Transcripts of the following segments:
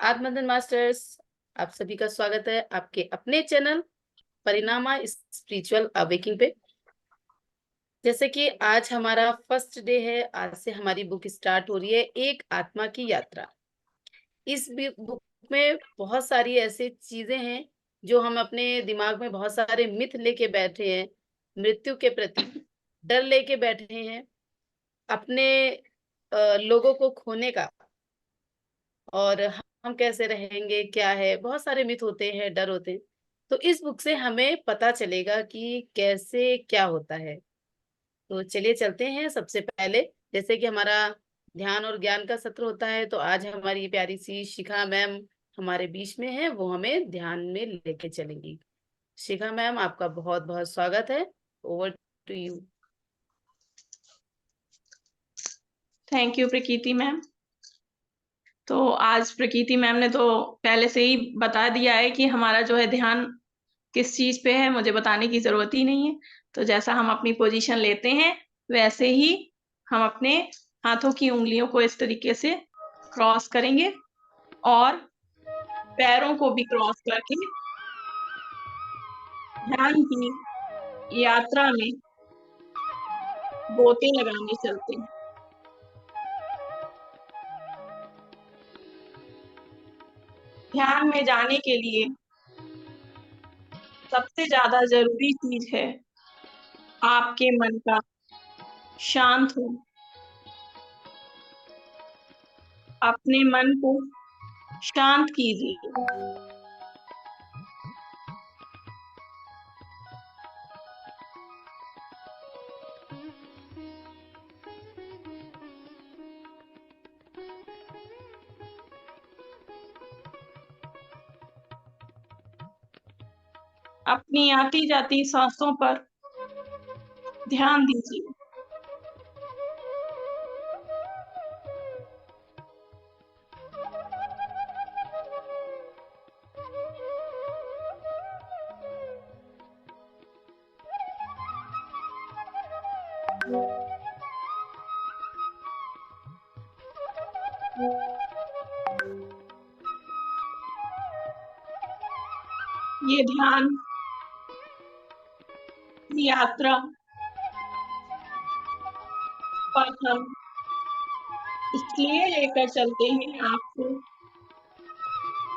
आत्मदन masters, आप सभी का स्वागत है आपके अपने चैनल परिणामा स्पिरिचुअल अवेकिंग पे। जैसे कि आज हमारा फर्स्ट डे है, आज से हमारी बुक स्टार्ट हो रही है, एक आत्मा की यात्रा। इस बुक में बहुत सारी ऐसी चीजें हैं जो हम अपने दिमाग में बहुत सारे मिथ लेके बैठे हैं, मृत्यु के प्रति डर लेके बैठे हैं, अपने लोगों को खोने का, और हम कैसे रहेंगे, क्या है, बहुत सारे मिथ होते हैं, डर होते हैं। तो इस बुक से हमें पता चलेगा कि कैसे क्या होता है। तो चलिए चलते हैं। सबसे पहले जैसे कि हमारा ध्यान और ज्ञान का सत्र होता है, तो आज हमारी प्यारी सी शिखा मैम हमारे बीच में है, वो हमें ध्यान में लेके चलेंगी। शिखा मैम, आपका बहुत बहुत स्वागत है। Over to you. Thank you Prakriti ma'am. तो आज प्रकृति मैम ने तो पहले से ही बता दिया है कि हमारा जो है ध्यान किस चीज पे है, मुझे बताने की जरूरत ही नहीं है। तो जैसा हम अपनी पोजीशन लेते हैं वैसे ही हम अपने हाथों की उंगलियों को इस तरीके से क्रॉस करेंगे और पैरों को भी क्रॉस करके ध्यान की यात्रा में गोते लगाने चलते हैं। ध्यान में जाने के लिए सबसे ज्यादा जरूरी चीज है आपके मन का शांत हो। अपने मन को शांत कीजिए। अपनी आती जाती सांसों पर ध्यान दीजिए। ये ध्यान यात्रा पर हम इसलिए लेकर चलते हैं आपको,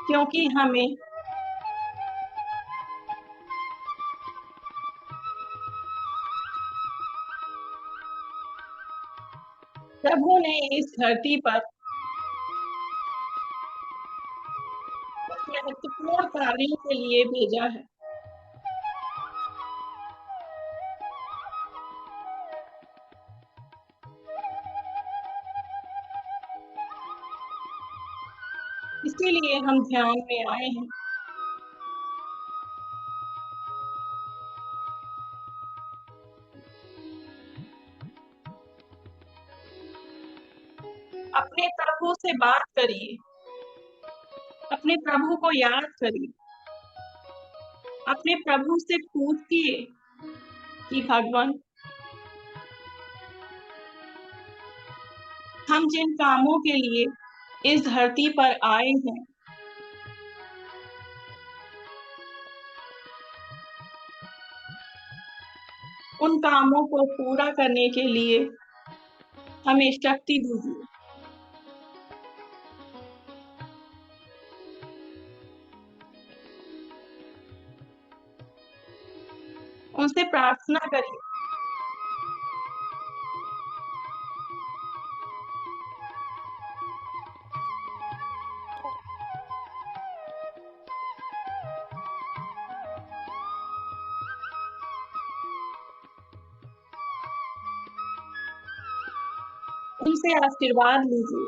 क्योंकि हमें प्रभु ने इस धरती पर महत्वपूर्ण कार्यों के लिए भेजा है। इसीलिए हम ध्यान में आए हैं। अपने प्रभु से बात करिए, अपने प्रभु को याद करिए, अपने प्रभु से पूछिए कि भगवान, हम जिन कामों के लिए इस धरती पर आए हैं, उन कामों को पूरा करने के लिए हमें शक्ति दीजिए। उनसे प्रार्थना करिए। उनसे आशीर्वाद लीजिए।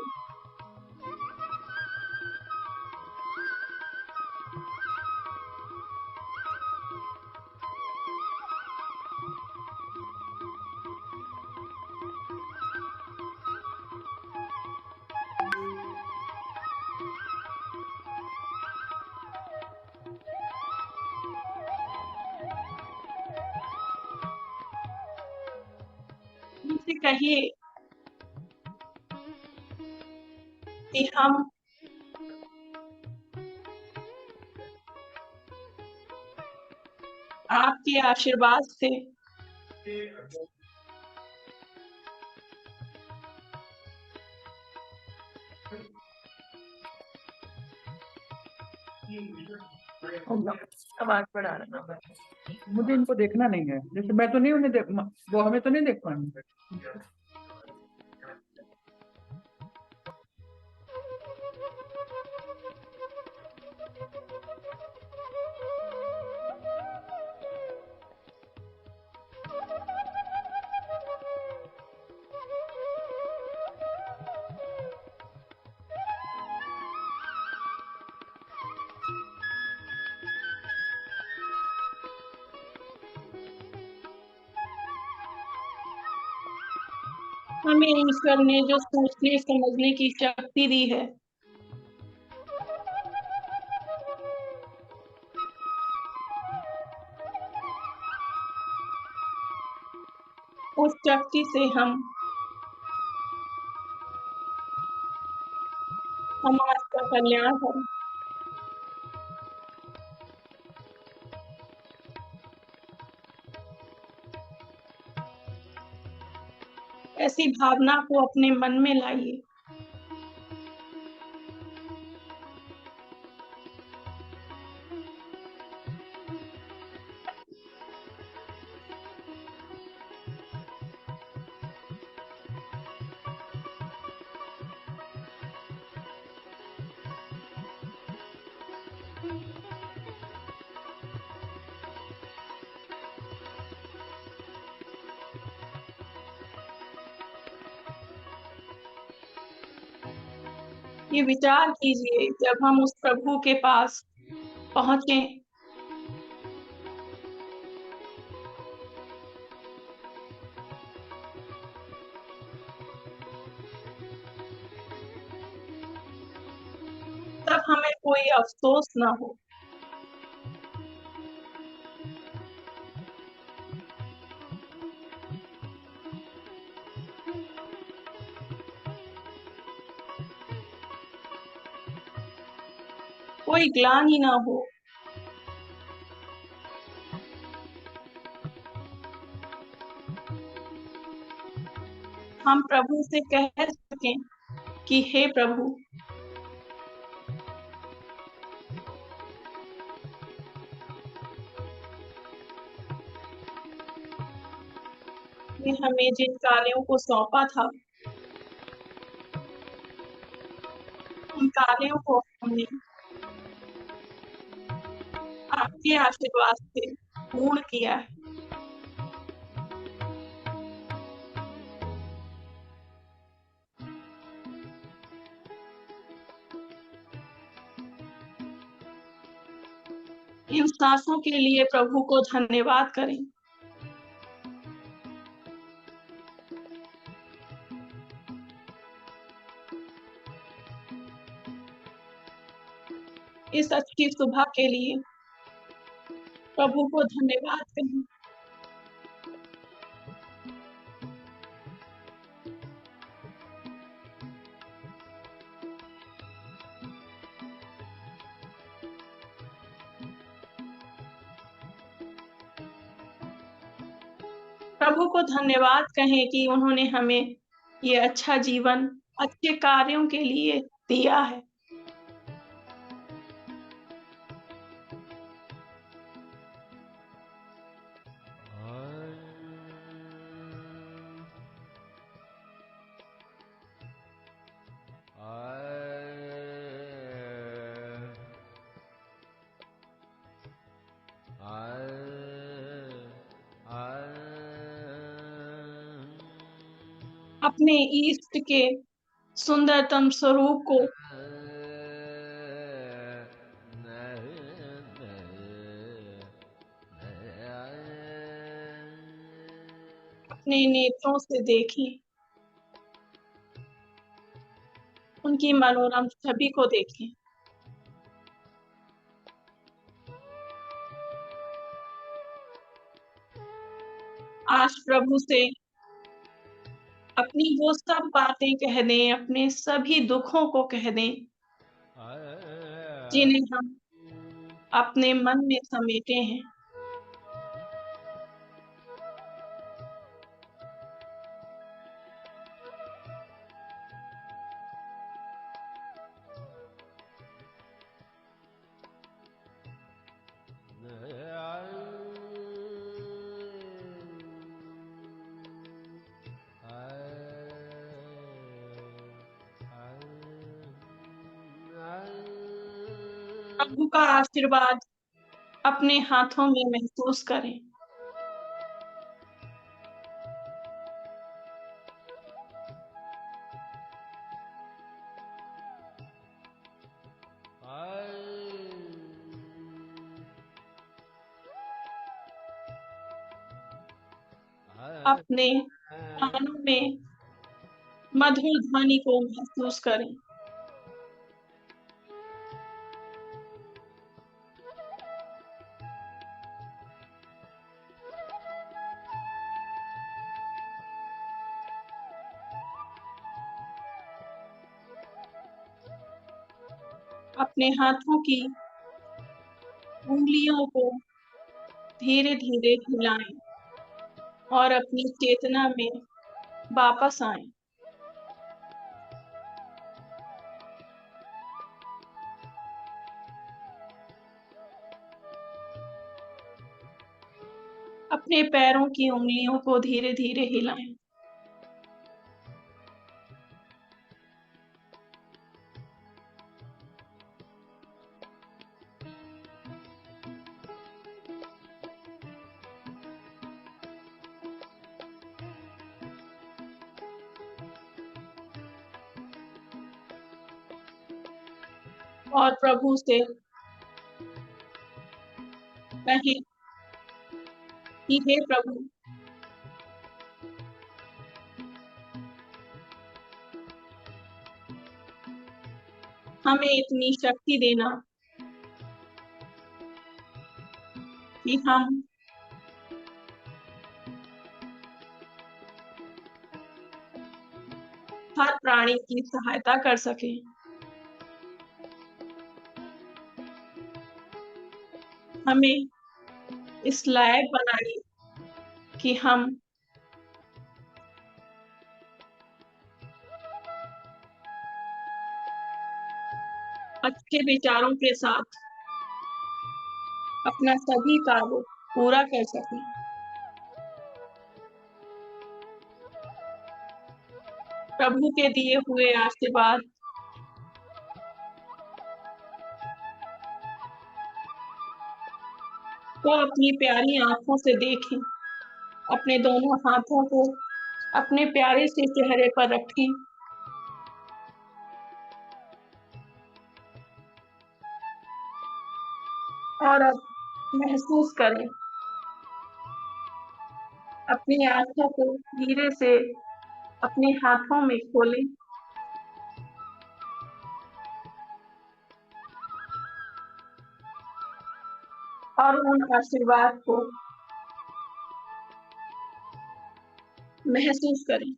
उनसे कहिए कि हम आपके आशीर्वाद से आवाज बढ़ा रहा, मुझे इनको देखना नहीं है, जैसे मैं तो नहीं उन्हें देख, वो हमें तो नहीं देख पाएंगे। हमें ईश्वर ने जो सोचने समझने की शक्ति दी है, उस शक्ति से हम समाज का कल्याण करें। ऐसी भावना को अपने मन में लाइए। ये विचार कीजिए, जब हम उस प्रभु के पास पहुंचे, तब हमें कोई अफसोस ना हो। कोई ग्लानि ना हो। हम प्रभु से कह सकें कि हे प्रभु, ने हमें जिन कार्यों को सौंपा था, उन कार्यों को हमने आपके आशीर्वाद से पूर्ण किया है। इन सांसों के लिए प्रभु को धन्यवाद करें। इस अच्छी सुबह के लिए प्रभु को धन्यवाद करें। प्रभु को धन्यवाद कहें कि उन्होंने हमें ये अच्छा जीवन अच्छे कार्यों के लिए दिया है। अपने ईष्ट के सुंदरतम स्वरूप को अपने नेत्रों से देखें, उनकी मनोरम छवि को देखें। आज प्रभु से अपनी वो सब बातें कह दें, अपने सभी दुखों को कह दें, जिन्हें हम अपने मन में समेटे हैं। प्रभु का आशीर्वाद अपने हाथों में महसूस करें। अपने कानों में मधुर ध्वनि को महसूस करें। अपने हाथों की उंगलियों को धीरे धीरे हिलाएं और अपनी चेतना में वापस आएं। अपने पैरों की उंगलियों को धीरे धीरे हिलाएं। और प्रभु से कहें कि हे प्रभु, हमें इतनी शक्ति देना कि हम हर प्राणी की सहायता कर सकें। हमें इस लायक बनाइए कि हम अच्छे विचारों के साथ अपना सभी कार्य पूरा कर सकें। प्रभु के दिए हुए आशीर्वाद को अपनी प्यारी आंखों से देखें। अपने दोनों हाथों को अपने प्यारे से चेहरे पर रखें और अब महसूस करें। अपनी आंखों को धीरे से अपने हाथों में खोलें और उन आशीर्वाद को महसूस करें।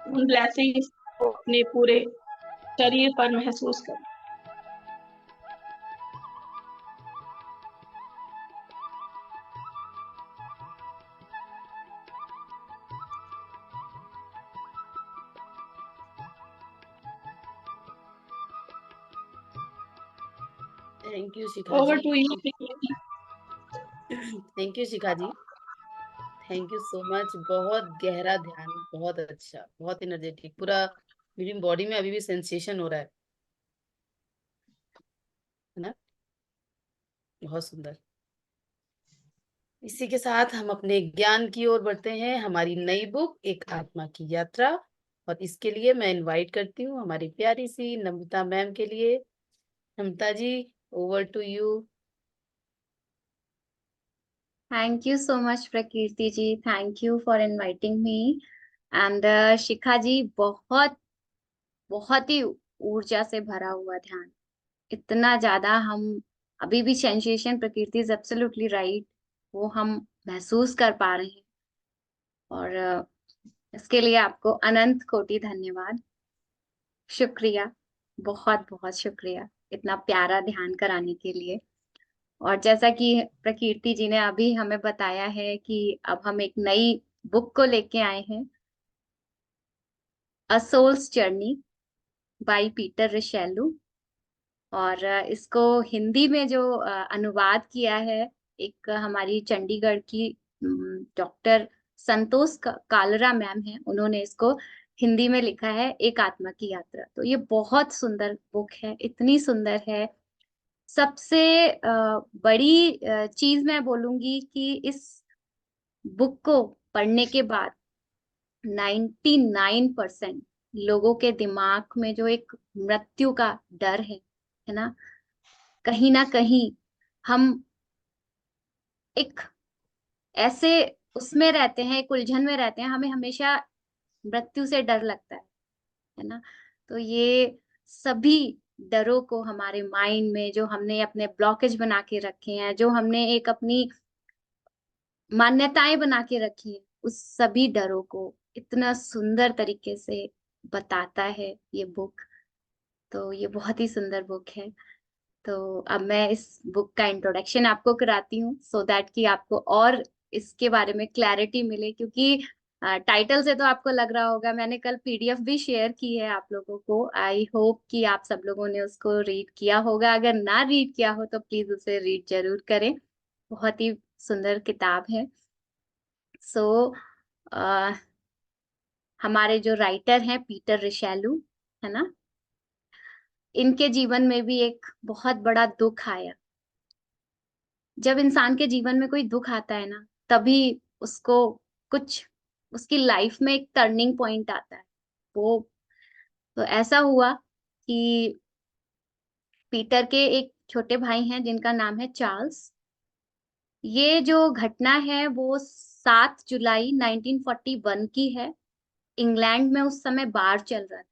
उन ब्लेसिंग्स को अपने पूरे शरीर पर महसूस करें। Thank you Shikha over ji. To you Preeti. Thank you Shikha ji, thank you so much. बहुत गहरा ध्यान, बहुत अच्छा, बहुत एनर्जेटिक, पूरा मेरी बॉडी में अभी भी सेंसेशन हो रहा है ना। बहुत सुंदर। इसी के साथ हम अपने ज्ञान की ओर बढ़ते हैं। हमारी नई बुक एक आत्मा की यात्रा, और इसके लिए मैं इनवाइट करती हूँ हमारी प्यारी सी नम्रता मैम के लिए। Namrata ji, over to you. Thank you so much, Prakriti ji. Thank you for inviting me. And शिखा जी, बहुत ही ऊर्जा से भरा हुआ ध्यान, इतना ज्यादा हम अभी भी सेंसेशन, प्रकृति इज एब्सोल्युटली राइट, वो हम महसूस कर पा रहे हैं। और इसके लिए आपको अनंत कोटि धन्यवाद, शुक्रिया, बहुत बहुत शुक्रिया इतना प्यारा ध्यान कराने के लिए। और जैसा कि प्रकृति जी ने अभी हमें बताया है कि अब हम एक नई बुक को लेके आए हैं, अ सोल्स जर्नी बाय पीटर रिशेलू। और इसको हिंदी में जो अनुवाद किया है, एक हमारी चंडीगढ़ की डॉक्टर संतोष कालरा मैम है, उन्होंने इसको हिंदी में लिखा है एक आत्मा की यात्रा। तो ये बहुत सुंदर बुक है, इतनी सुंदर है। सबसे बड़ी चीज मैं बोलूंगी कि इस बुक को पढ़ने के बाद 99% लोगों के दिमाग में जो एक मृत्यु का डर है ना कहीं हम एक ऐसे उसमें रहते हैं, एक उलझन में रहते हैं, हमें हमेशा मृत्यु से डर लगता है ना। तो ये सभी डरों को हमारे माइंड में जो हमने अपने ब्लॉकेज बना के रखे हैं, जो हमने एक अपनी मान्यताएं बना के रखी हैं, उस सभी डरों को इतना सुंदर तरीके से बताता है ये बुक। तो ये बहुत ही सुंदर बुक है। तो अब मैं इस बुक का इंट्रोडक्शन आपको कराती हूँ, सो दैट कि आपको और इसके बारे में क्लैरिटी मिले, क्योंकि टाइटल से तो आपको लग रहा होगा, मैंने कल पीडीएफ भी शेयर की है आप लोगों को। आई होप कि आप सब लोगों ने उसको रीड किया होगा। अगर ना रीड किया हो तो प्लीज उसे रीड जरूर करें, बहुत ही सुंदर किताब है। सो हमारे जो राइटर हैं पीटर रिशेलू, है ना, इनके जीवन में भी एक बहुत बड़ा दुख आया। जब इंसान के जीवन में कोई दुख आता है ना, तभी उसको कुछ उसकी लाइफ में एक टर्निंग पॉइंट आता है। वो तो ऐसा हुआ कि पीटर के एक छोटे भाई हैं जिनका नाम है चार्ल्स। ये जो घटना है वो 7 जुलाई 1941 की है। इंग्लैंड में उस समय बाढ़ चल रहा था,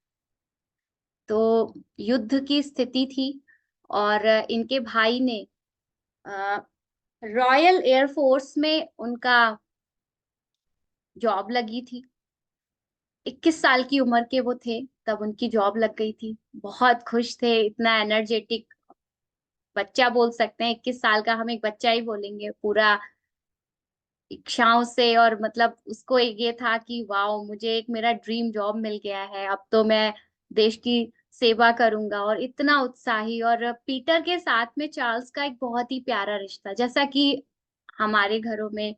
तो युद्ध की स्थिति थी। और इनके भाई ने रॉयल एयरफोर्स में उनका जॉब लगी थी। 21 साल की उम्र के वो थे तब उनकी जॉब लग गई थी। बहुत खुश थे, इतना एनर्जेटिक बच्चा बोल सकते हैं, 21 साल का हम एक बच्चा ही बोलेंगे, पूरा इच्छाओं से। और मतलब उसको एक ये था कि वाओ, मुझे एक मेरा ड्रीम जॉब मिल गया है, अब तो मैं देश की सेवा करूंगा। और इतना उत्साही। और पीटर के साथ में चार्ल्स का एक बहुत ही प्यारा रिश्ता, जैसा कि हमारे घरों में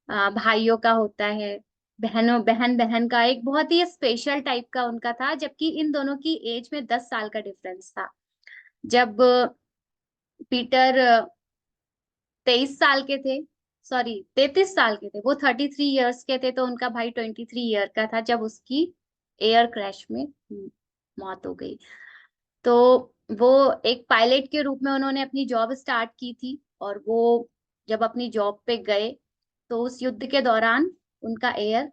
भाइयों का होता है, बहन बहन का एक बहुत ही स्पेशल टाइप का उनका था। जबकि इन दोनों की एज में 10 साल का डिफरेंस था। जब पीटर 23 साल के थे, सॉरी 33 साल के थे, वो 33 ईयर्स के थे, तो उनका भाई 23 ईयर का था जब उसकी एयर क्रैश में मौत हो गई। तो वो एक पायलट के रूप में उन्होंने अपनी जॉब स्टार्ट की थी। और वो जब अपनी जॉब पे गए तो उस युद्ध के दौरान उनका एयर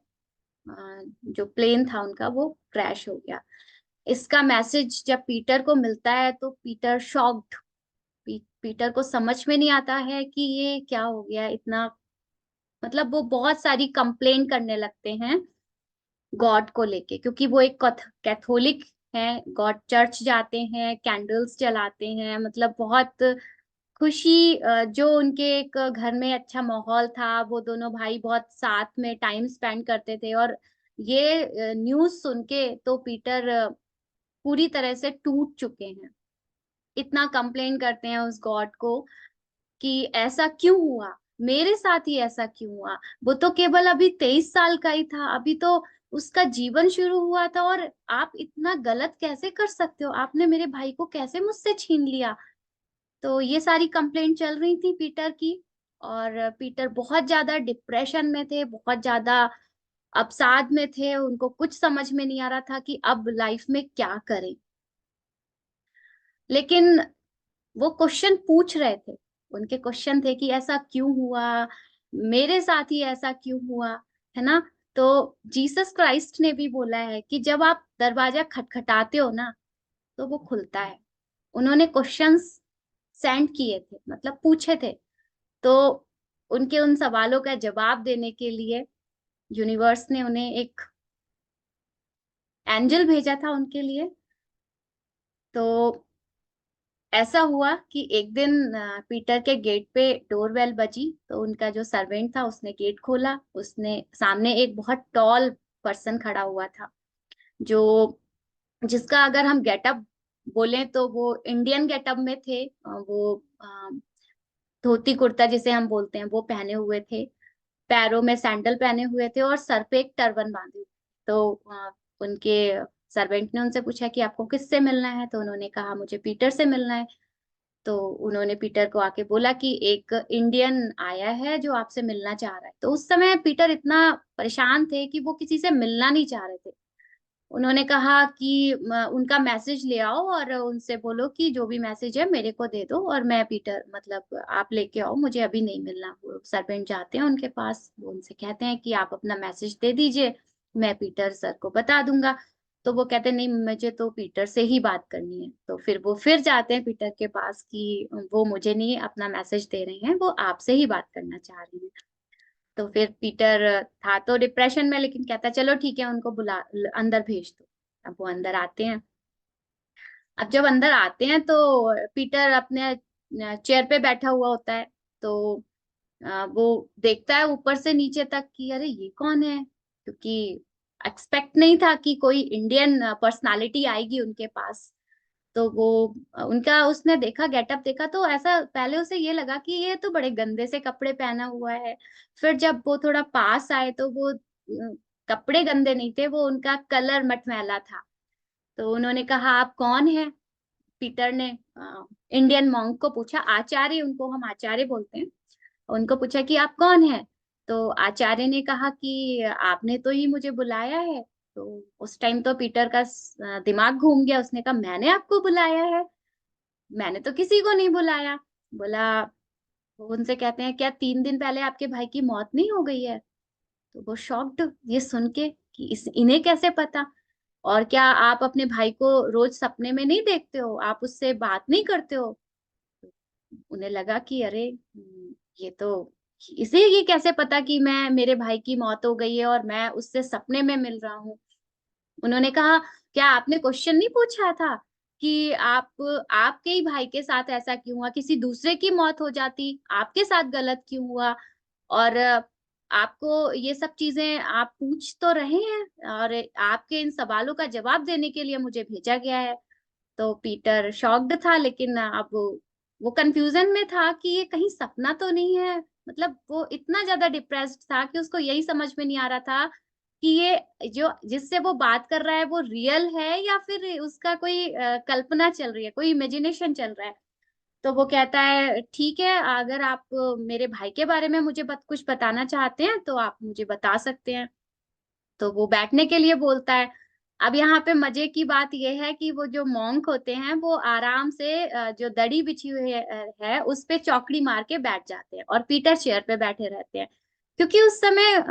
जो प्लेन था उनका वो क्रैश हो गया। इसका मैसेज जब पीटर को मिलता है तो पीटर शॉक्ड। पीटर को समझ में नहीं आता है कि ये क्या हो गया इतना। मतलब वो बहुत सारी कंप्लेन करने लगते हैं गॉड को लेके, क्योंकि वो एक कैथोलिक है। गॉड चर्च जाते हैं, कैंडल्स जलाते हैं, मतलब बहुत खुशी। जो उनके एक घर में अच्छा माहौल था, वो दोनों भाई बहुत साथ में टाइम स्पेंड करते थे। और ये न्यूज़ सुन के तो पीटर पूरी तरह से टूट चुके हैं। इतना कंप्लेन करते हैं उस गॉड को कि ऐसा क्यों हुआ, मेरे साथ ही ऐसा क्यों हुआ। वो तो केवल अभी 23 साल का ही था, अभी तो उसका जीवन शुरू हुआ था, और आप इतना गलत कैसे कर सकते हो, आपने मेरे भाई को कैसे मुझसे छीन लिया। तो ये सारी कंप्लेंट चल रही थी पीटर की। और पीटर बहुत ज्यादा डिप्रेशन में थे, बहुत ज्यादा अवसाद में थे। उनको कुछ समझ में नहीं आ रहा था कि अब लाइफ में क्या करें। लेकिन वो क्वेश्चन पूछ रहे थे, उनके क्वेश्चन थे कि ऐसा क्यों हुआ, मेरे साथ ही ऐसा क्यों हुआ, है ना। तो जीसस क्राइस्ट ने भी बोला है कि जब आप दरवाजा खटखटाते हो ना तो वो खुलता है। उन्होंने क्वेश्चंस सेंड किए थे, मतलब पूछे थे। तो उनके उन सवालों का जवाब देने के लिए यूनिवर्स ने उन्हें एक एंजल भेजा था उनके लिए। तो ऐसा हुआ कि एक दिन पीटर के गेट पे डोरबेल बजी, तो उनका जो सर्वेंट था उसने गेट खोला। उसने सामने एक बहुत टॉल पर्सन खड़ा हुआ था, जो जिसका अगर हम गेटअप बोलें तो वो इंडियन गेटअप में थे। वो धोती कुर्ता जिसे हम बोलते हैं वो पहने हुए थे, पैरों में सैंडल पहने हुए थे और सर पे एक टर्बन बांधे हुए। तो उनके सर्वेंट ने उनसे पूछा कि आपको किससे मिलना है, तो उन्होंने कहा मुझे पीटर से मिलना है। तो उन्होंने पीटर को आके बोला कि एक इंडियन आया है जो आपसे मिलना चाह रहा है। तो उस समय पीटर इतना परेशान थे कि वो किसी से मिलना नहीं चाह रहे थे। उन्होंने कहा कि उनका मैसेज ले आओ और उनसे बोलो कि जो भी मैसेज है मेरे को दे दो, और मैं पीटर मतलब आप लेके आओ, मुझे अभी नहीं मिलना। वो सर्वेंट जाते हैं उनके पास, वो उनसे कहते हैं कि आप अपना मैसेज दे दीजिए, मैं पीटर सर को बता दूंगा। तो वो कहते हैं नहीं, मुझे तो पीटर से ही बात करनी है। तो फिर वो फिर जाते हैं पीटर के पास कि वो मुझे नहीं अपना मैसेज दे रहे हैं, वो आपसे ही बात करना चाह रही हैं। तो फिर पीटर था तो डिप्रेशन में, लेकिन कहता चलो ठीक है, उनको बुला अंदर भेज दो। अब वो अंदर आते हैं। अब जब अंदर आते हैं तो पीटर अपने चेयर पे बैठा हुआ होता है। तो वो देखता है ऊपर से नीचे तक कि अरे ये कौन है, क्योंकि एक्सपेक्ट नहीं था कि कोई इंडियन पर्सनालिटी आएगी उनके पास। तो वो उनका उसने देखा, गेटअप देखा, तो ऐसा पहले उसे ये लगा कि ये तो बड़े गंदे से कपड़े पहना हुआ है। फिर जब वो थोड़ा पास आए तो वो कपड़े गंदे नहीं थे, वो उनका कलर मटमैला था। तो उन्होंने कहा आप कौन है। पीटर ने इंडियन मॉन्क को पूछा, आचार्य, उनको हम आचार्य बोलते हैं, उनको पूछा कि आप कौन है। तो आचार्य ने कहा कि आपने तो ही मुझे बुलाया है। तो उस टाइम तो पीटर का दिमाग घूम गया, उसने कहा मैंने आपको बुलाया है, मैंने तो किसी को नहीं बुलाया। बोला, वो उनसे कहते हैं क्या 3 दिन पहले आपके भाई की मौत नहीं हो गई है। तो वो शॉक्ड ये सुन के कि इन्हें कैसे पता, और क्या आप अपने भाई को रोज सपने में नहीं देखते हो, आप उससे बात नहीं करते हो। उन्हें लगा कि अरे ये तो, इसे ये कैसे पता कि मैं मेरे भाई की मौत हो गई है और मैं उससे सपने में मिल रहा हूँ। उन्होंने कहा क्या आपने क्वेश्चन नहीं पूछा था कि आपके ही भाई के साथ ऐसा क्यों हुआ, किसी दूसरे की मौत हो जाती, आपके साथ गलत क्यों हुआ। और आपको ये सब चीजें आप पूछ तो रहे हैं, और आपके इन सवालों का जवाब देने के लिए मुझे भेजा गया है। तो पीटर शॉक्ड था, लेकिन अब वो कंफ्यूजन में था कि ये कहीं सपना तो नहीं है। मतलब वो इतना ज्यादा डिप्रेस्ड था कि उसको यही समझ में नहीं आ रहा था कि ये जो जिससे वो बात कर रहा है वो रियल है या फिर उसका कोई कल्पना चल रही है, कोई इमेजिनेशन चल रहा है। तो वो कहता है ठीक है, अगर आप मेरे भाई के बारे में मुझे कुछ बताना चाहते हैं तो आप मुझे बता सकते हैं। तो वो बैठने के लिए बोलता है। अब यहाँ पे मजे की बात यह है कि वो जो मॉन्क होते हैं वो आराम से जो दड़ी बिछी हुई है उस पे चौकड़ी मार के बैठ जाते हैं, और पीटर चेयर पे बैठे रहते हैं। क्योंकि उस समय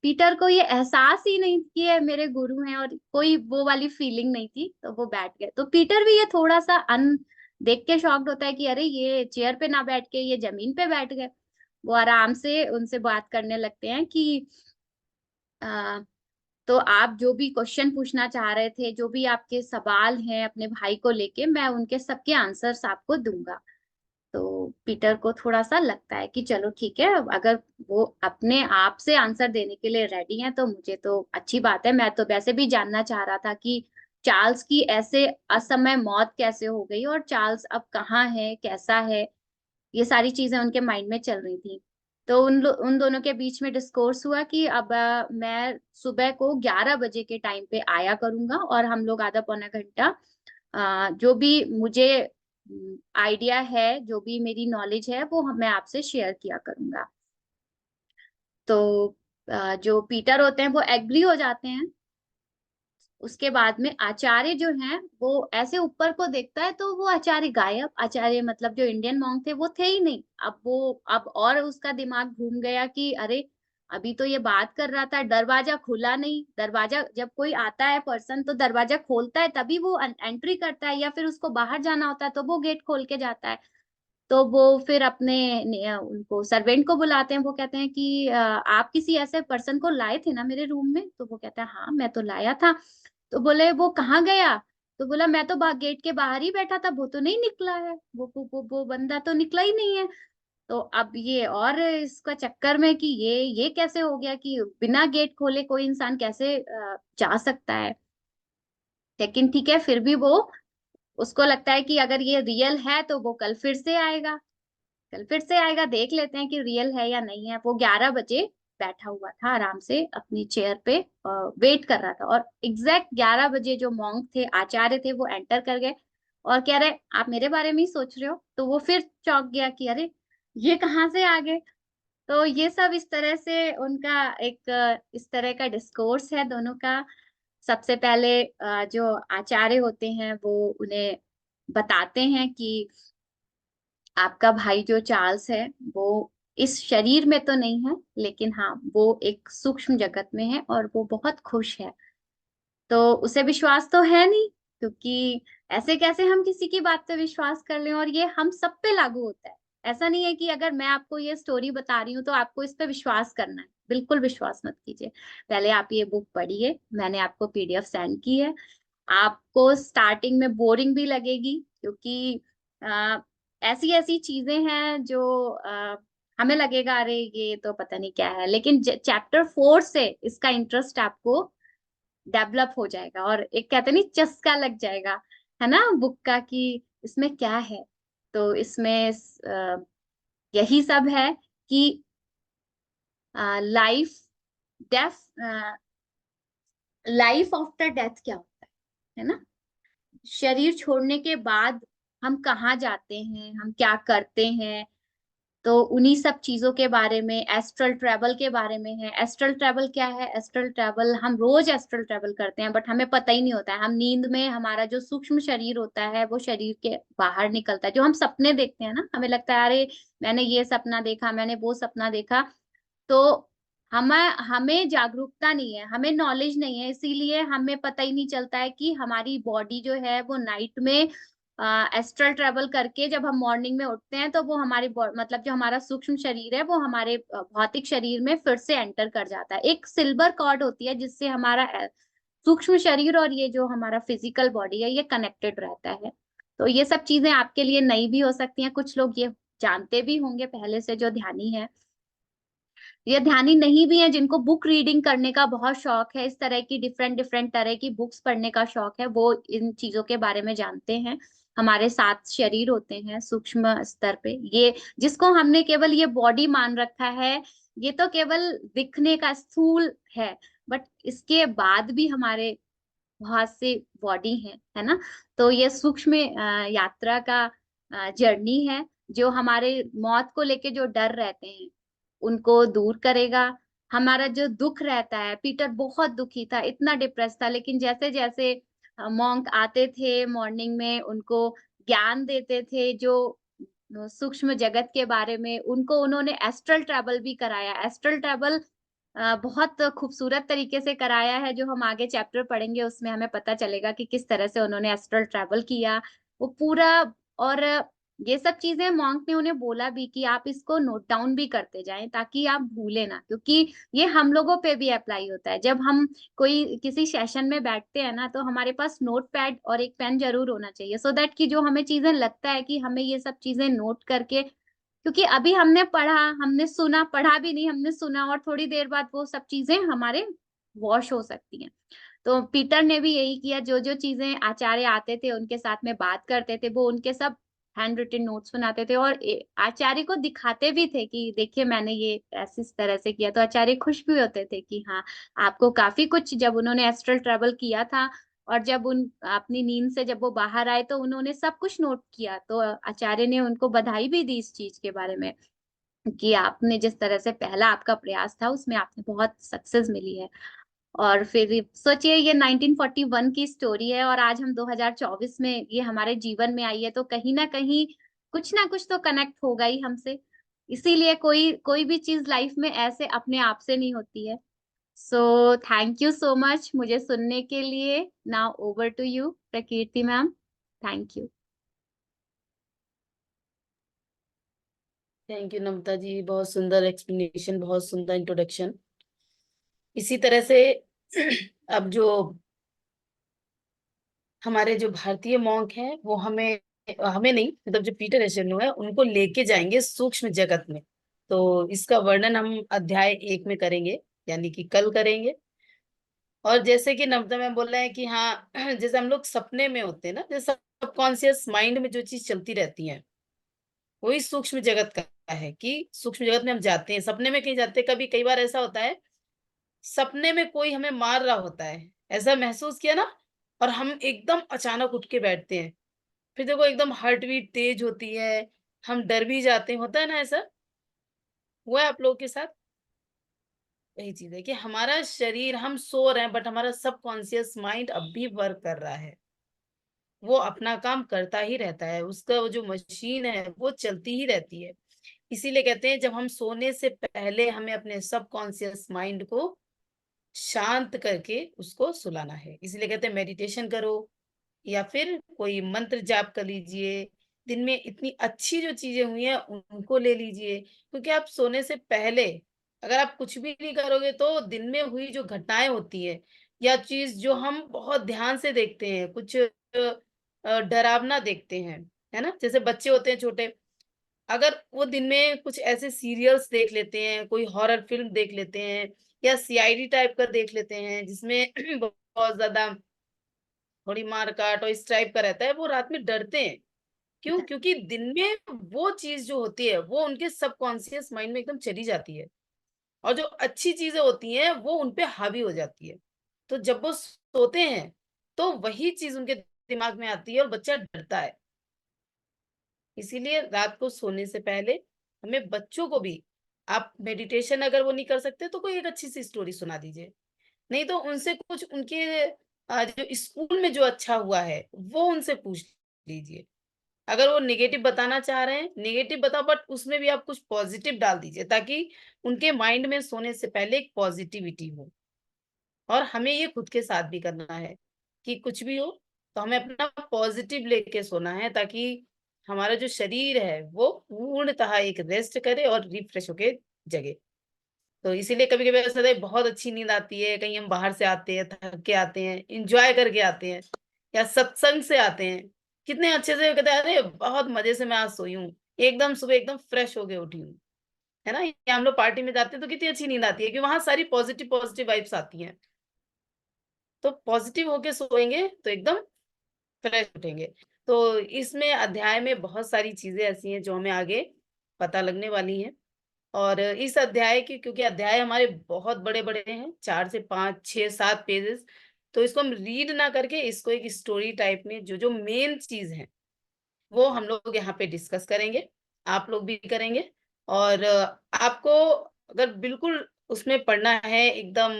पीटर को ये एहसास ही नहीं कि ये मेरे गुरु हैं, और कोई वो वाली फीलिंग नहीं थी, तो वो बैठ गए। तो पीटर भी ये थोड़ा सा देख के शॉक्ड होता है कि अरे ये चेयर पे ना बैठ के ये जमीन पे बैठ गए। वो आराम से उनसे बात करने लगते हैं कि तो आप जो भी क्वेश्चन पूछना चाह रहे थे, जो भी आपके सवाल हैं अपने भाई को लेके, मैं उनके सबके आंसर्स आपको दूंगा। तो पीटर को थोड़ा सा लगता है कि चलो ठीक है, अगर वो अपने आप से आंसर देने के लिए रेडी हैं तो मुझे तो अच्छी बात है। मैं तो वैसे भी जानना चाह रहा था कि चार्ल्स की ऐसे असमय मौत कैसे हो गई, और चार्ल्स अब कहाँ है, कैसा है, ये सारी चीजें उनके माइंड में चल रही थी। तो उन दोनों के बीच में डिस्कोर्स हुआ कि अब मैं सुबह को 11 बजे के टाइम पे आया करूंगा, और हम लोग आधा पौना घंटा जो भी मुझे आइडिया है, जो भी मेरी नॉलेज है, वो मैं आपसे शेयर किया करूंगा। तो जो पीटर होते हैं वो एग्री हो जाते हैं। उसके बाद में आचार्य जो हैं वो ऐसे ऊपर को देखता है तो वो आचार्य गायब। आचार्य मतलब जो इंडियन मॉन्क थे वो थे ही नहीं। अब और उसका दिमाग घूम गया कि अरे अभी तो ये बात कर रहा था, दरवाजा खुला नहीं। दरवाजा जब कोई आता है पर्सन तो दरवाजा खोलता है तभी वो एंट्री करता है, या फिर उसको बाहर जाना होता है तो वो गेट खोल के जाता है। तो वो फिर उनको सर्वेंट को बुलाते हैं। वो कहते हैं कि आप किसी ऐसे पर्सन को लाए थे ना मेरे रूम में। तो वो कहता है हाँ मैं तो लाया था। तो बोले वो कहाँ गया। तो बोला मैं तो गेट के बाहर ही बैठा था, वो तो नहीं निकला है, वो बंदा तो निकला ही नहीं है। तो अब ये और इसका चक्कर में कि ये कैसे हो गया कि बिना गेट खोले कोई इंसान कैसे जा सकता है। लेकिन ठीक है, फिर भी वो उसको लगता है कि अगर ये रियल है तो वो कल फिर से आएगा, देख लेते हैं कि रियल है या नहीं है। वो 11 बजे बैठा हुआ था आराम से अपनी चेयर पे, वेट कर रहा था। और एग्जैक्ट 11 बजे जो मॉन्क थे, आचार्य थे, वो एंटर कर गए और कह रहे आप मेरे बारे में ही सोच रहे हो। तो वो फिर चौंक गया कि अरे ये कहाँ से आ गए। तो ये सब इस तरह से उनका एक इस तरह का डिस्कोर्स है दोनों का। सबसे पहले जो आचार्य होते हैं वो उन्हें बताते हैं कि आपका भाई जो चार्ल्स है वो इस शरीर में तो नहीं है, लेकिन हाँ वो एक सूक्ष्म जगत में है और वो बहुत खुश है। तो उसे विश्वास तो है नहीं, क्योंकि ऐसे कैसे हम किसी की बात पे विश्वास कर लें, और ये हम सब पे लागू होता है। ऐसा नहीं है कि अगर मैं आपको ये स्टोरी बता रही हूँ तो आपको इस पे विश्वास करना है, बिल्कुल विश्वास मत कीजिए। पहले आप ये बुक पढ़िए, मैंने आपको पीडीएफ सेंड की है। आपको स्टार्टिंग में बोरिंग भी लगेगी, क्योंकि ऐसी ऐसी चीजें हैं जो हमें लगेगा अरे ये तो पता नहीं क्या है, लेकिन चैप्टर 4 से इसका इंटरेस्ट आपको डेवलप हो जाएगा और एक कहते नहीं चस्का लग जाएगा, है ना, बुक का कि इसमें क्या है। तो इसमें यही सब है कि life death life after death क्या होता है ना, शरीर छोड़ने के बाद हम कहाँ जाते हैं, हम क्या करते हैं। तो उन्हीं सब चीजों के बारे में, एस्ट्रल ट्रैवल के बारे में है। एस्ट्रल ट्रैवल क्या है? एस्ट्रल ट्रैवल, हम रोज एस्ट्रल ट्रैवल करते हैं बट हमें पता ही नहीं होता है। हम नींद में हमारा जो सूक्ष्म शरीर होता है वो शरीर के बाहर निकलता है। जो हम सपने देखते हैं ना, हमें लगता है अरे मैंने ये सपना देखा, मैंने वो सपना देखा। तो हमें हमें जागरूकता नहीं है, हमें नॉलेज नहीं है, इसीलिए हमें पता ही नहीं चलता है कि हमारी बॉडी जो है वो नाइट में एस्ट्रल ट्रेवल करके जब हम मॉर्निंग में उठते हैं तो वो हमारी मतलब जो हमारा सूक्ष्म शरीर है वो हमारे भौतिक शरीर में फिर से एंटर कर जाता है। एक सिल्वर कॉर्ड होती है जिससे हमारा सूक्ष्म शरीर और ये जो हमारा फिजिकल बॉडी है ये कनेक्टेड रहता है। तो ये सब चीजें आपके लिए नई भी हो सकती हैं, कुछ लोग ये जानते भी होंगे पहले से जो ध्यानी है। ये ध्यानी नहीं भी है जिनको बुक रीडिंग करने का बहुत शौक है, इस तरह की डिफरेंट डिफरेंट तरह की बुक्स पढ़ने का शौक है, वो इन चीजों के बारे में जानते हैं। हमारे 7 शरीर होते हैं सूक्ष्म स्तर पे। ये जिसको हमने केवल ये बॉडी मान रखा है, ये तो केवल दिखने का स्थूल है, बट इसके बाद भी हमारे बहुत से बॉडी है ना। तो ये सूक्ष्म यात्रा का जर्नी है जो हमारे मौत को लेके जो डर रहते हैं उनको दूर करेगा। हमारा जो दुख रहता है, पीटर बहुत दुखी था, इतना डिप्रेस था, लेकिन जैसे जैसे मॉन्क आते थे मॉर्निंग में, उनको ज्ञान देते थे जो सूक्ष्म जगत के बारे में, उनको उन्होंने एस्ट्रल ट्रैवल भी कराया। एस्ट्रल ट्रैवल बहुत खूबसूरत तरीके से कराया है, जो हम आगे चैप्टर पढ़ेंगे उसमें हमें पता चलेगा कि किस तरह से उन्होंने एस्ट्रल ट्रैवल किया वो पूरा। और ये सब चीजें मॉन्क ने उन्हें बोला भी कि आप इसको नोट डाउन भी करते जाएं ताकि आप भूले ना, क्योंकि ये हम लोगों पे भी अप्लाई होता है। जब हम कोई किसी सेशन में बैठते हैं ना, तो हमारे पास नोट पैड और एक पेन जरूर होना चाहिए, सो दैट कि जो हमें चीजें लगता है कि हमें ये सब चीजें नोट करके, क्योंकि अभी हमने पढ़ा, हमने सुना, पढ़ा भी नहीं, हमने सुना और थोड़ी देर बाद वो सब चीजें हमारे वॉश हो सकती हैं। तो पीटर ने भी यही किया, जो जो चीजें आचार्य आते थे उनके साथ में बात करते थे, वो उनके सब हैंड रिटन नोट्स बनाते थे और आचार्य को दिखाते भी थे कि देखिए मैंने ये ऐसी इस तरह से किया। तो आचार्य खुश भी होते थे कि हाँ आपको काफी कुछ, जब उन्होंने एस्ट्रल ट्रैवल किया था और जब उन अपनी नींद से जब वो बाहर आए तो उन्होंने सब कुछ नोट किया। तो आचार्य ने उनको बधाई भी दी इस चीज के बारे में कि आपने जिस तरह से पहला आपका प्रयास था उसमें आपने बहुत सक्सेस मिली है। और फिर सोचिए ये 1941 की स्टोरी है और आज हम 2024 में ये हमारे जीवन में आई है, तो कहीं ना कुछ तो कनेक्ट होगा ही हमसे। इसीलिए कोई कोई भी चीज लाइफ में ऐसे अपने आप से नहीं होती है। So thank you so much मुझे सुनने के लिए। Now over to you Prakirti ma'am. Thank you. Thank you Namrata ji, बहुत सुंदर एक्सप्लेनेशन, बहुत सुंदर इंट्रोडक्शन। इसी तरह से अब जो हमारे जो भारतीय मॉन्क हैं वो हमें हमें नहीं, मतलब जो पीटर एशरनो है उनको लेके जाएंगे सूक्ष्म जगत में। तो इसका वर्णन हम अध्याय 1 में करेंगे, यानी कि कल करेंगे। और जैसे कि नम्रता मैम बोल रहे हैं कि हाँ जैसे हम लोग सपने में होते हैं ना, जैसे सबकॉन्शियस माइंड में जो चीज चलती रहती है वही सूक्ष्म जगत का है कि सूक्ष्म जगत में हम जाते हैं, सपने में कहीं जाते हैं, कई बार ऐसा होता है सपने में कोई हमें मार रहा होता है, ऐसा महसूस किया ना, और हम एकदम अचानक उठ के बैठते हैं, फिर देखो एकदम हार्ट बीट तेज होती है, हम डर भी जाते हैं, होता है ना ऐसा? हुआ है आप लोगों के साथ? वही चीज है कि हमारा शरीर, हम सो रहे हैं बट हमारा सबकॉन्शियस माइंड अब भी वर्क कर रहा है, वो अपना काम करता ही रहता है, उसका वो जो मशीन है वो चलती ही रहती है। इसीलिए कहते हैं जब हम सोने से पहले हमें अपने सबकॉन्शियस माइंड को शांत करके उसको सुलाना है। इसलिए कहते हैं मेडिटेशन करो या फिर कोई मंत्र जाप कर लीजिए, दिन में इतनी अच्छी जो चीजें हुई हैं उनको ले लीजिए, क्योंकि आप सोने से पहले अगर आप कुछ भी नहीं करोगे तो दिन में हुई जो घटनाएं होती है या चीज जो हम बहुत ध्यान से देखते हैं, कुछ डरावना देखते हैं, है ना, जैसे बच्चे होते हैं छोटे, अगर वो दिन में कुछ ऐसे सीरियल्स देख लेते हैं, कोई हॉरर फिल्म देख लेते हैं या सीआईडी टाइप का देख लेते हैं जिसमें बहुत ज्यादा थोड़ी मार-काट और इस टाइप का रहता है, वो रात में डरते हैं। क्यों? क्योंकि दिन में वो चीज़ जो होती है, वो उनके सबकॉन्शियस माइंड में एकदम चली जाती है और जो अच्छी चीज़ें होती हैं, वो उन पे हावी हो जाती है। तो जब वो सोते हैं, तो वही चीज़ उनके दिमाग में आती है और बच्चा डरता है। इसीलिए रात को सोने से पहले हमें बच्चों को भी, आप मेडिटेशन अगर वो नहीं कर सकते, तो कोई एक अच्छी-सी स्टोरी सुना दीजिए। नहीं तो उनसे कुछ उनके जो स्कूल में जो अच्छा हुआ है, वो उनसे पूछ लीजिए। अगर वो नेगेटिव बताना चाह रहे हैं, नेगेटिव बताओ बट उसमें भी आप कुछ पॉजिटिव डाल दीजिए ताकि उनके माइंड में सोने से पहले एक पॉजिटिविटी हो। और हमें ये खुद के साथ भी करना है कि कुछ भी हो तो हमें अपना पॉजिटिव लेके सोना है ताकि हमारा जो शरीर है वो पूर्णतः एक रेस्ट करे और रिफ्रेश होके जगे। तो इसीलिए कभी-कभी ऐसा होता है बहुत अच्छी नींद आती है, कहीं हम बाहर से आते हैं, थक के आते हैं, एन्जॉय करके आते हैं या सत्संग से आते हैं। कितने अच्छे से कहते हैं, "अरे! बहुत मज़े से मैं आज सोई हूँ। एकदम सुबह एकदम फ्रेश होके उठी हूँ।" है ना? या हम लोग पार्टी में जाते हैं तो कितनी अच्छी नींद आती है कि वहाँ सारी पॉज़िटिव पॉज़िटिव वाइब्स आती हैं। तो पॉज़िटिव होके सोएँगे तो एकदम फ्रेश उठेंगे। तो इसमें अध्याय में बहुत सारी चीज़ें ऐसी हैं जो हमें आगे पता लगने वाली हैं। और इस अध्याय की, क्योंकि अध्याय हमारे बहुत बड़े-बड़े हैं, 4 से 5, 6, 7 पेजेज़, तो इसको हम रीड ना करके इसको एक स्टोरी टाइप में जो-जो मेन चीज़ है, वो हम लोग यहाँ पे डिस्कस करेंगे, आप लोग भी करेंगे। और आपको अगर बिल्कुल उसमें पढ़ना है एकदम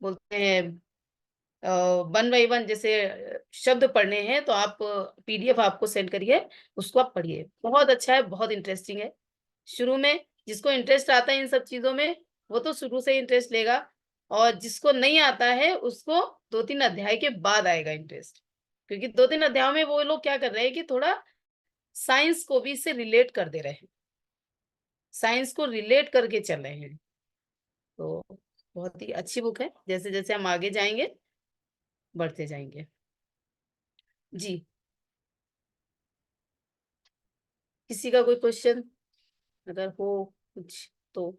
बोलते हैं वन बाय वन जैसे शब्द पढ़ने हैं तो आप पीडीएफ आपको सेंड करिए, उसको आप पढ़िए। बहुत अच्छा है, बहुत इंटरेस्टिंग है। शुरू में जिसको इंटरेस्ट आता है इन सब चीज़ों में, वो तो शुरू से ही इंटरेस्ट लेगा और जिसको नहीं आता है, उसको 2-3 अध्याय के बाद आएगा इंटरेस्ट। क्योंकि 2-3 अध्यायों में वो लोग क्या कर रहे हैं कि थोड़ा साइंस को भी इससे रिलेट कर दे रहे हैं। साइंस को रिलेट करके चल रहे हैं। तो बहुत ही अच्छी बुक है, जैसे-जैसे हम आगे जाएँगे, बढ़ते जाएँगे। जी, किसी का कोई क्वेश्चन अगर हो कुछ तो?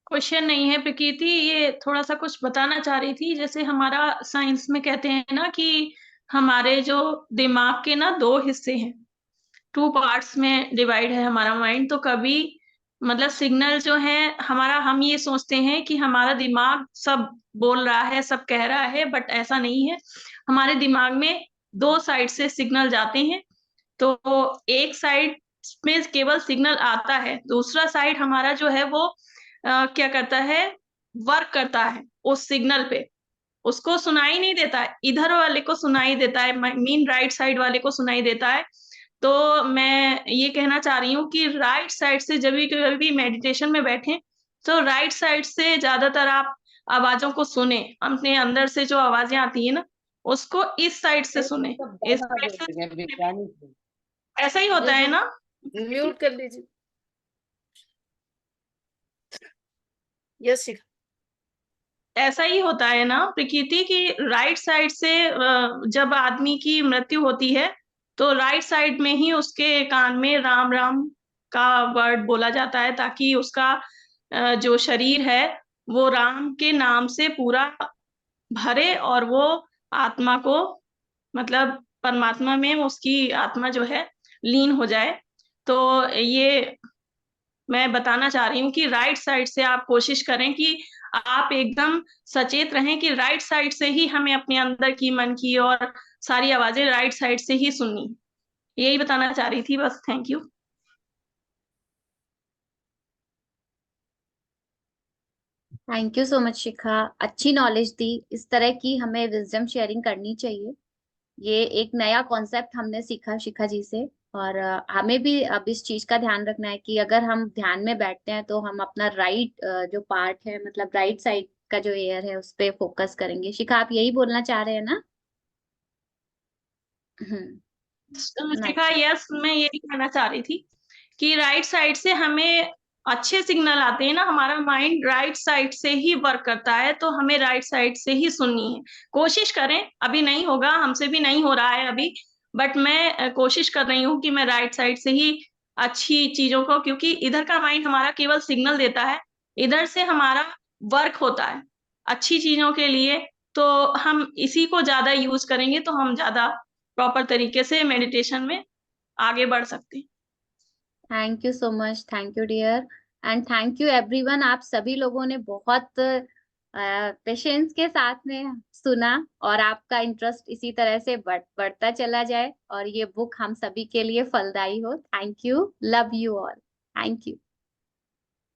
क्वेश्चन नहीं है प्रकृति, ये थोड़ा-सा कुछ बताना चाह रही थी। जैसे हमारा साइंस में कहते हैं ना कि हमारे जो दिमाग के ना 2 हिस्से हैं, 2 पार्ट्स में डिवाइड है हमारा माइंड। तो कभी मतलब सिग्नल जो है हमारा, हम ये सोचते हैं कि हमारा दिमाग सब बोल रहा है, सब कह रहा है, बट ऐसा नहीं है। हमारे दिमाग में 2 साइड से सिग्नल जाते हैं। तो एक साइड में केवल सिग्नल आता है, दूसरा साइड हमारा जो है वो क्या करता है, वर्क करता है उस सिग्नल पे। उसको सुनाई नहीं देता है, इधर वाले को सुनाई देता है, मीन राइट साइड वाले को सुनाई देता है। तो मैं ये कहना चाह रही हूँ कि राइट साइड से जब भी कभी भी मेडिटेशन में बैठें, तो राइट साइड से ज़्यादातर आप आवाज़ों को सुनें। अपने अंदर से जो आवाज़ें आती हैं ना, उसको इस साइड से सुनें। इस साइड से सुनने में ऐसा ही होता है ना? म्यूट कर लीजिए। यस शिखा। ऐसा ही होता है ना प्रकृति की, राइट साइड से जब आदमी की मृत्यु होती है, तो राइट साइड में ही उसके कान में राम राम का वर्ड बोला जाता है ताकि उसका जो शरीर है वो राम के नाम से पूरा भरे और वो आत्मा को मतलब परमात्मा में उसकी आत्मा जो है लीन हो जाए। तो ये मैं बताना चाह रही हूँ कि राइट साइड से आप कोशिश करें कि आप एकदम सचेत रहें कि राइट साइड से ही हमें अपने अंदर की, मन की और सारी आवाजें राइट साइड से ही सुननी है। यही बताना चाह रही थी बस। Thank you. Thank you so much Shikha, अच्छी नॉलेज दी। इस तरह की हमें विजडम शेयरिंग करनी चाहिए। ये एक नया कॉन्सेप्ट हमने सीखा शिखा जी से। और हमें भी अब इस चीज का ध्यान रखना है कि अगर हम ध्यान में बैठते हैं तो हम अपना राइट जो पार्ट है, मतलब राइट साइड का जो एयर है, उस पे फोकस करेंगे। शिखा, आप यही बोलना चाह रहे हैं ना? शिखा, नाइस। यस, मैं यही कहना चाह रही थी कि राइट साइड से हमें अच्छे सिग्नल आते हैं ना, हमारा माइंड राइट साइड से ही वर्क करता है, तो हमें राइट साइड से ही सुननी है। कोशिश करें, अभी नहीं होगा, हमसे भी नहीं हो रहा है अभी, बट मैं कोशिश कर रही हूँ कि मैं राइट साइड से ही अच्छी चीजों को, क्योंकि इधर का माइंड हमारा केवल सिग्नल देता है, इधर से हमारा वर्क होता है अच्छी चीजों के लिए। तो हम इसी को ज्यादा यूज करेंगे तो हम ज्यादा प्रॉपर तरीके से मेडिटेशन में आगे बढ़ सकते हैं। Thank you so much, thank you dear, and thank you everyone. आप सभी लोगों ने बहुत पेशेंस के साथ में सुना, और आपका इंटरेस्ट इसी तरह से बढ़ता चला जाए और ये बुक हम सभी के लिए फलदायी हो। Thank you, love you all, thank you.